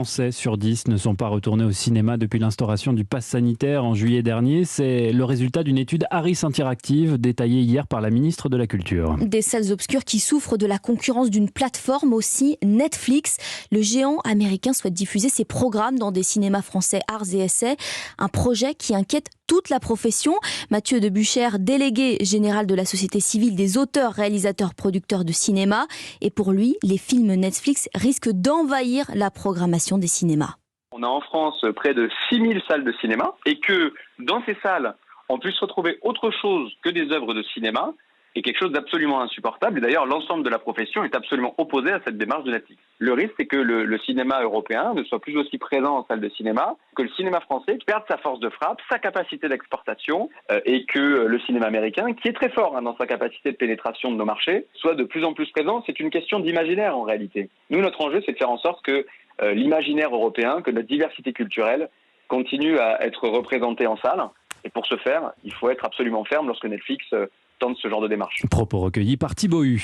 Français sur 10 ne sont pas retournés au cinéma depuis l'instauration du pass sanitaire en juillet dernier. C'est le résultat d'une étude Harris Interactive détaillée hier par la ministre de la Culture. Des salles obscures qui souffrent de la concurrence d'une plateforme aussi, Netflix. Le géant américain souhaite diffuser ses programmes dans des cinémas français arts et essais. Un projet qui inquiète toute la profession. Mathieu Debuchère, délégué général de la Société civile des auteurs, réalisateurs, producteurs de cinéma. Et pour lui, les films Netflix risquent d'envahir la programmation des cinémas. On a en France près de 6000 salles de cinéma et que dans ces salles, on puisse retrouver autre chose que des œuvres de cinéma est quelque chose d'absolument insupportable. Et d'ailleurs, l'ensemble de la profession est absolument opposé à cette démarche de Netflix. Le risque, c'est que le cinéma européen ne soit plus aussi présent en salle de cinéma, que le cinéma français perde sa force de frappe, sa capacité d'exportation, et que le cinéma américain, qui est très fort dans sa capacité de pénétration de nos marchés, soit de plus en plus présent. C'est une question d'imaginaire en réalité. Nous, notre enjeu, c'est de faire en sorte que l'imaginaire européen, que notre diversité culturelle continue à être représentée en salle. Et pour ce faire, il faut être absolument ferme lorsque Netflix tente ce genre de démarche. Propos recueillis par Thibaut Hu.